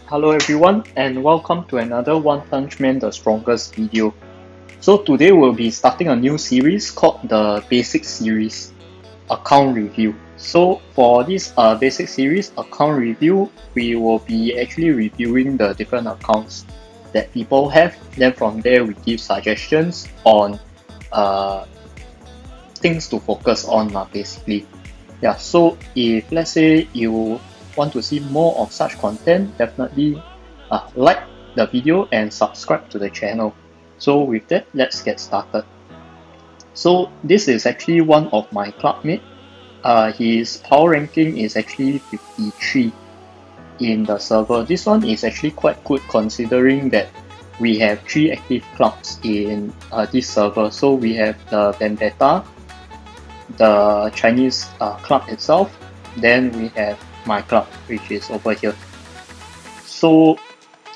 Hello everyone and welcome to another One Punch Man the Strongest video. So today we'll be starting a new series called the Basic Series Account Review. So for this basic series account review, we will be actually reviewing the different accounts that people have. Then from there we give suggestions on things to focus on basically. Yeah, so if let's say you want to see more of such content, definitely like the video and subscribe to the channel. So with that, let's get started. So this is actually one of my clubmates. His power ranking is actually 53 in the server. This one is actually quite good considering that we have 3 active clubs in this server. So we have the Vendetta, the Chinese club itself, then we have my club, which is over here. So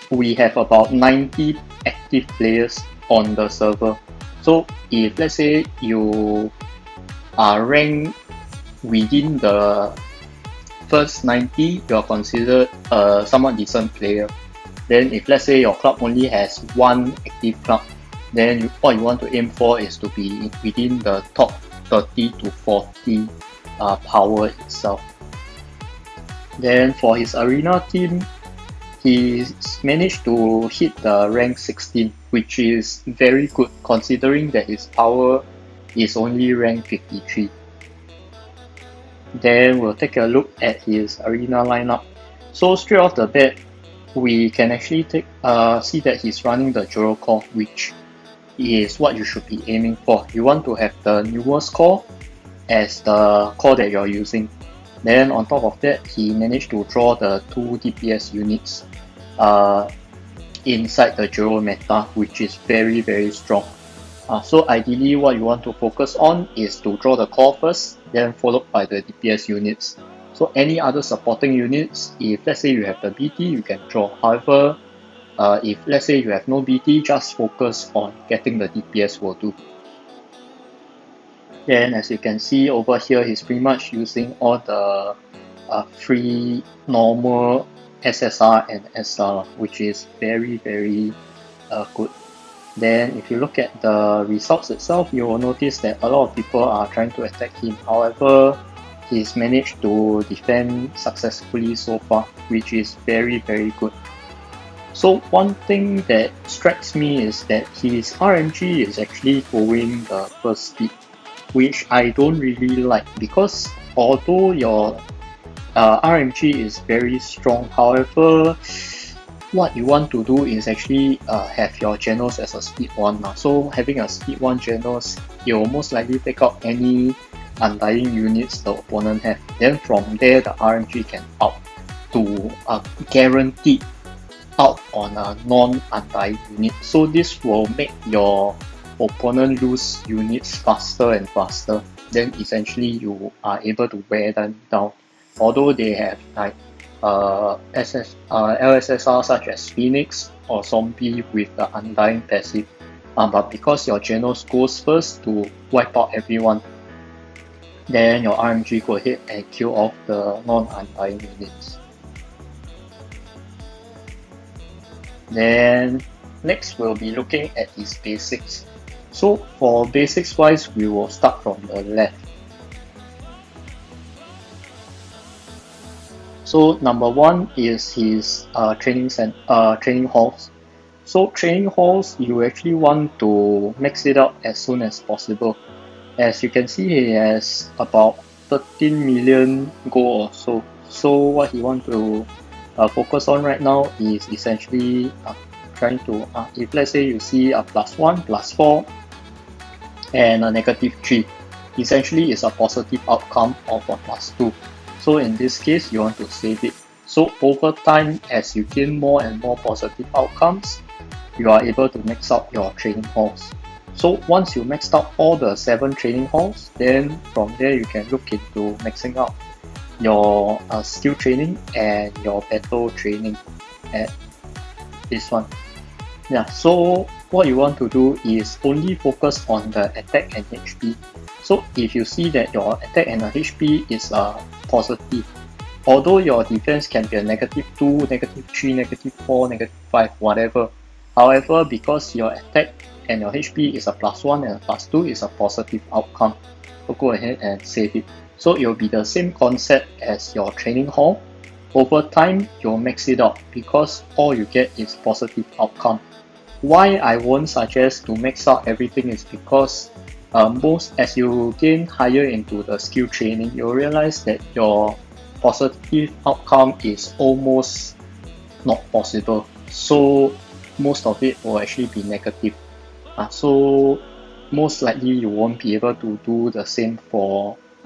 we have about 90 active players on the server. So if let's say you are ranked within the first 90, you are considered a somewhat decent player. Then if let's say your club only has 1 active club, then what you want to aim for is to be within the top 30 to 40 power itself. Then for his arena team, he's managed to hit the rank 16, which is very good considering that his power is only rank 53. Then we'll take a look at his arena lineup. So straight off the bat, we can actually see that he's running the Joro core, which is what you should be aiming for. You want to have the newest core as the core that you're using. Then on top of that, he managed to draw the 2 DPS units inside the Joro meta, which is very strong. So ideally what you want to focus on is to draw the core first, then followed by the DPS units. So any other supporting units, if let's say you have the BT, you can draw. However, if let's say you have no BT, just focus on getting the DPS will do. Then as you can see over here, he's pretty much using all the free normal SSR and SR, which is very good. Then if you look at the results itself, you will notice that a lot of people are trying to attack him. However, he's managed to defend successfully so far, which is very good. So one thing that strikes me is that his RMG is actually going the first speed, which I don't really like, because although your RMG is very strong, however, what you want to do is actually have your generals as a speed 1. So having a speed 1 generals, it will most likely take out any undying units the opponent have. Then from there, the RMG can up to guaranteed out on a non-undying unit. So this will make your opponent lose units faster and faster. Then essentially you are able to wear them down. Although they have like LSSR such as Phoenix or Zombie with the undying passive, but because your generals goes first to wipe out everyone, then your RMG go ahead and kill off the non-undying units. Then next we'll be looking at his basics. So for basics wise, we will start from the left. So number 1 is his training halls. So training halls, you actually want to max it out as soon as possible. As you can see, he has about 13 million gold or so. So what he wants to focus on right now is essentially trying to, if let's say you see a +1, +4 and a -3, essentially is a positive outcome of a +2. So in this case, you want to save it. So over time, as you gain more and more positive outcomes, you are able to max out your training halls. So once you maxed out all the 7 training halls, then from there you can look into maxing out your skill training and your battle training at this one. Yeah, so what you want to do is only focus on the attack and HP. So if you see that your attack and HP is positive, although your defense can be a -2, -3, -4, -5, whatever. However, because your attack and your HP is a +1 and a +2 is a positive outcome, so go ahead and save it. So it will be the same concept as your training hall. Over time, you'll max it out because all you get is positive outcome. Why I won't suggest to max out everything is because as you gain higher into the skill training, you'll realize that your positive outcome is almost not possible. So most of it will actually be negative. So most likely you won't be able to do the same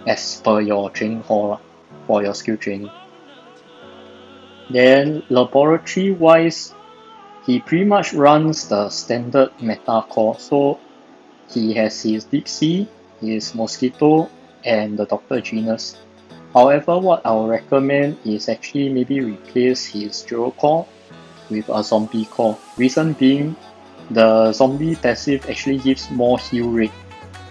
as per your training hall for your skill training. Then laboratory wise, he pretty much runs the standard meta core. So he has his Deep Sea, his Mosquito, and the Doctor Genus. However, what I would recommend is actually maybe replace his Gyro core with a Zombie core. Reason being, the Zombie passive actually gives more heal rate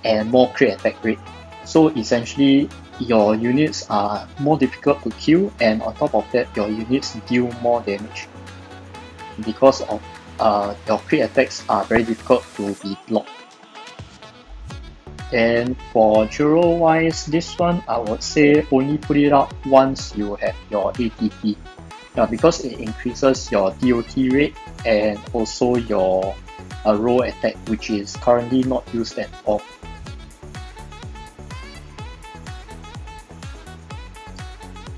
and more crit attack rate. So essentially, your units are more difficult to kill, and on top of that, your units deal more damage because of your crit attacks are very difficult to be blocked. And for Gyro wise, this one I would say only put it out once you have your ATT. Because it increases your DOT rate and also your roll attack, which is currently not used at all.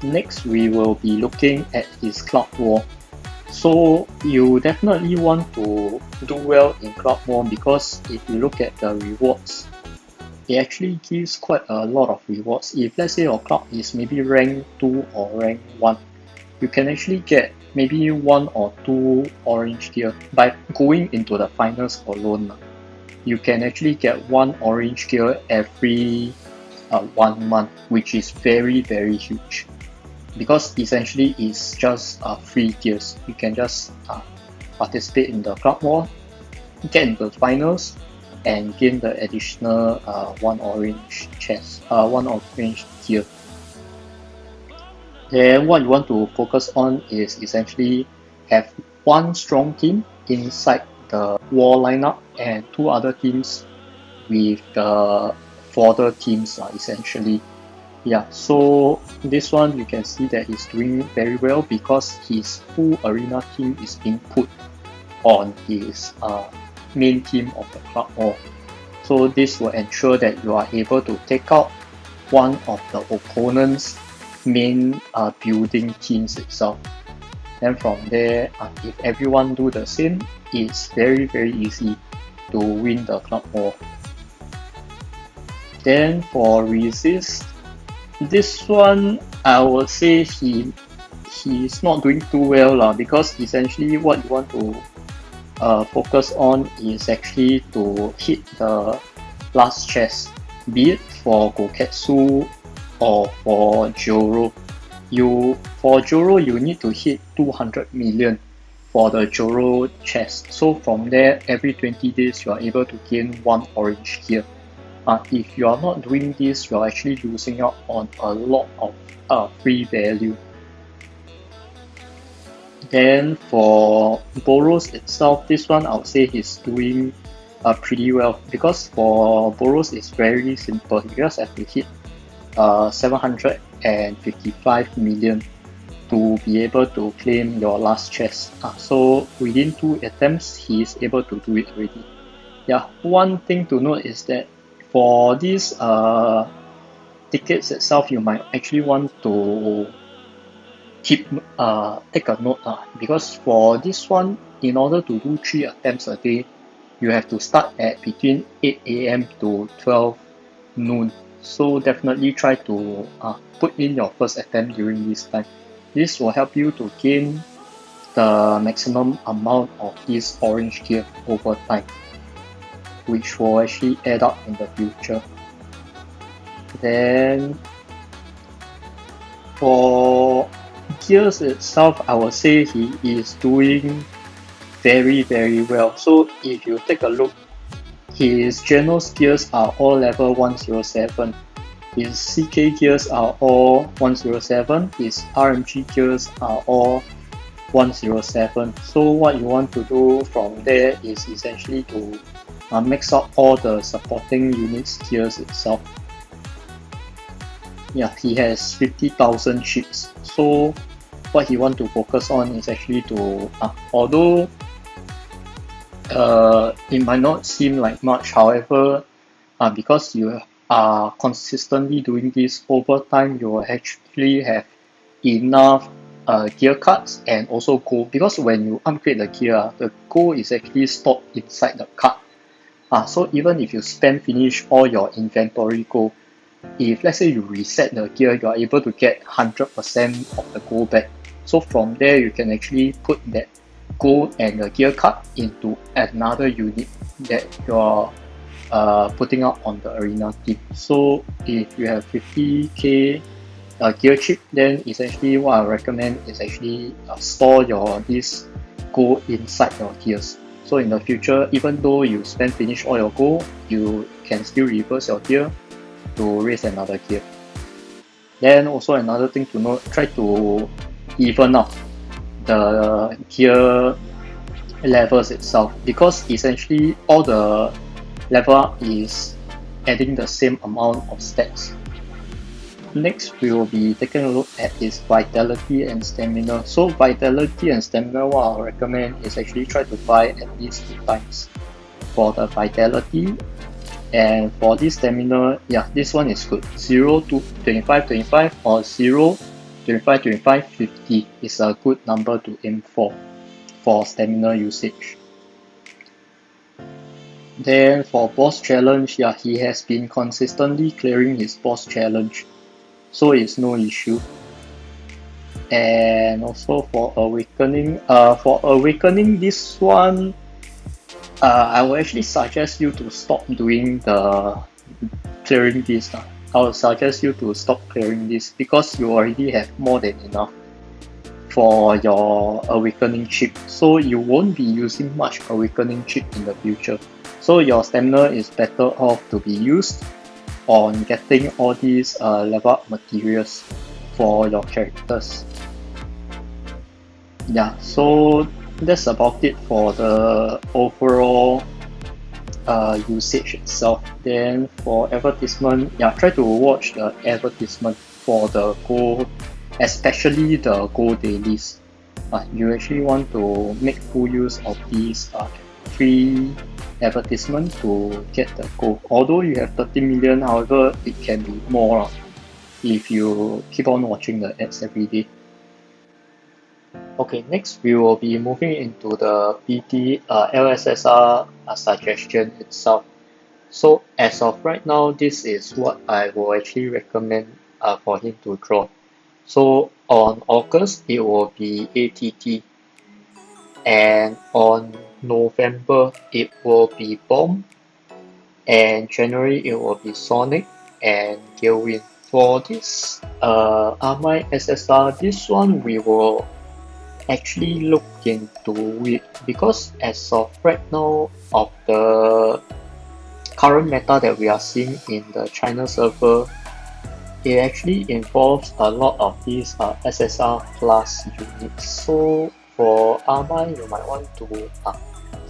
Next, we will be looking at his Cloud War. So you definitely want to do well in Cloud War because if you look at the rewards, it actually gives quite a lot of rewards. If let's say your Cloud is maybe rank 2 or rank 1, you can actually get maybe 1 or 2 orange gear. By going into the finals alone, you can actually get 1 orange gear every 1 month, which is very huge. Because essentially it's just free gears. You can just participate in the Cloud War, get into the finals, and gain the additional 1 orange chest, 1 orange gear. Then what you want to focus on is essentially have 1 strong team inside the war lineup and 2 other teams with the fodder teams essentially. So this one you can see that he's doing very well because his full arena team is being put on his main team of the Cloud War. So this will ensure that you are able to take out one of the opponent's main building teams itself. And from there, if everyone do the same, it's very easy to win the Cloud War. Then for resist, this one I would say he's not doing too well because essentially what you want to focus on is actually to hit the last chest, be it for Goketsu or for Gyro. For Gyro you need to hit 200 million for the Gyro chest. So from there, every 20 days you are able to gain 1 orange gear. If you are not doing this, you are actually losing out on a lot of free value. Then for Boros itself, this one I would say he's doing pretty well because for Boros it's very simple. You just have to hit 755 million to be able to claim your last chest. So within 2 attempts, he is able to do it already. One thing to note is that for these tickets itself, you might actually want to take a note because for this one, in order to do 3 attempts a day, you have to start at between 8 AM to 12 noon. So definitely try to put in your first attempt during this time. This will help you to gain the maximum amount of this orange gear over time, which will actually add up in the future. Then for gears itself, I would say he is doing very well. So if you take a look, his Genos gears are all level 107. his CK gears are all 107, his RMG gears are all 107. So what you want to do from there is essentially to mix up all the supporting units gears itself. Yeah, he has 50,000 chips. So what he want to focus on is actually to, although it might not seem like much, however, because you are consistently doing this over time, you will actually have enough gear cards and also gold, because when you upgrade the gear, the gold is actually stored inside the card. So even if you finish all your inventory gold, if let's say you reset the gear, you are able to get 100% of the gold back. So from there, you can actually put that gold and the gear card into another unit that you're putting out on the arena team. So if you have 50k gear chip, then essentially what I recommend is actually store this gold inside your gears. So in the future, even though you finish all your gold, you can still reverse your gear to raise another gear. Then also another thing to note, try to even up the gear levels itself, because essentially all the level up is adding the same amount of stats. Next, we will be taking a look at his vitality and stamina. So vitality and stamina, what I'll recommend is actually try to buy at least 2 times for the vitality. And for this stamina, yeah, this one is good. 0 to 25 25 or 0 25 25 50 is a good number to aim for stamina usage. Then for boss challenge, yeah, he has been consistently clearing his boss challenge, so it's no issue. And also for awakening, this one, I will actually suggest you to stop doing the clearing this. I will suggest you to stop clearing this because you already have more than enough for your awakening chip, so you won't be using much awakening chip in the future. So your stamina is better off to be used on getting all these level up materials for your characters. Yeah, so that's about it for the overall usage itself. Then for advertisement, yeah, try to watch the advertisement for the gold, especially the gold dailies. You actually want to make full use of these free advertisement to get the gold. Although you have 30 million, however, it can be more if you keep on watching the ads every day. Okay, next we will be moving into the PT LSSR suggestion itself. So as of right now, this is what I will actually recommend for him to draw. So on August, it will be ATT, and on November, it will be Bomb, and January, it will be Sonic and Galewind. For this Armai SSR, this one we will actually look into it, because as of right now, of the current meta that we are seeing in the China server, it actually involves a lot of these SSR plus units. So for Armai, you might want to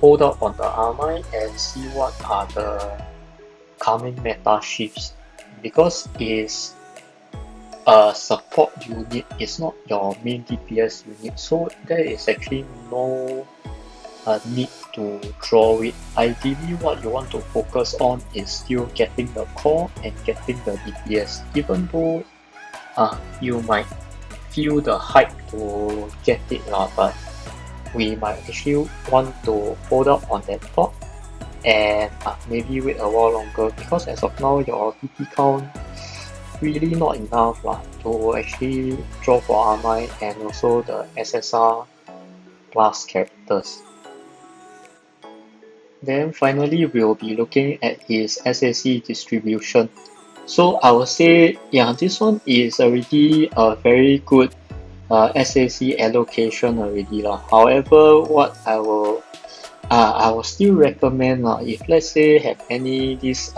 hold up on the Armai and see what are the coming meta shifts, because it's a support unit, it's not your main DPS unit, so there is actually no need to draw it. Ideally, what you want to focus on is still getting the core and getting the DPS, even though you might feel the hype to get it, but we might actually want to hold up on that thought and maybe wait a while longer, because as of now your PT count really not enough to actually draw for Armai and also the SSR plus characters. Then finally, we'll be looking at his SAC distribution. So I would say, yeah, this one is already a very good SAC allocation already. However, what I will I will still recommend if let's say have any this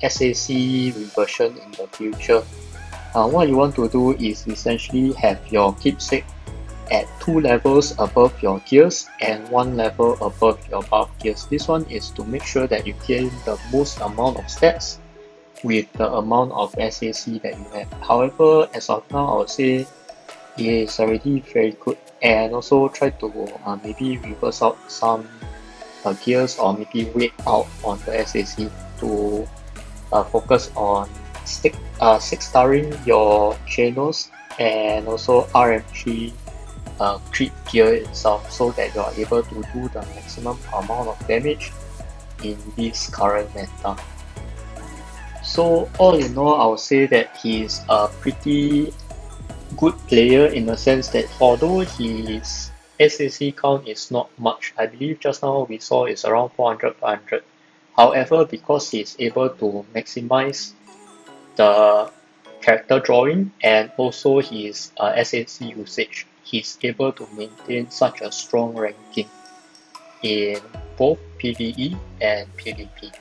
SAC reversion in the future, what you want to do is essentially have your keepsake at 2 levels above your gears and 1 level above your buff gears. This one is to make sure that you gain the most amount of stats with the amount of SAC that you have. However, as of now, I would say it is already very good, and also try to maybe reverse out some gears or maybe wait out on the SAC to focus on 6-starring your channels and also RM3 crit gear itself, so that you are able to do the maximum amount of damage in this current meta. So all in all, I would say that he is a pretty good player in the sense that although his SAC count is not much, I believe just now we saw it's around 400-500. However, because he is able to maximize the character drawing and also his SAC usage, he's able to maintain such a strong ranking in both PvE and PvP.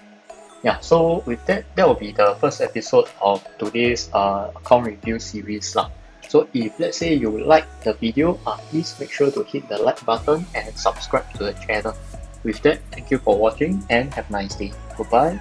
Yeah, so with that will be the first episode of today's account review series lah. So if let's say you like the video, please make sure to hit the like button and subscribe to the channel. With that, thank you for watching and have a nice day. Goodbye.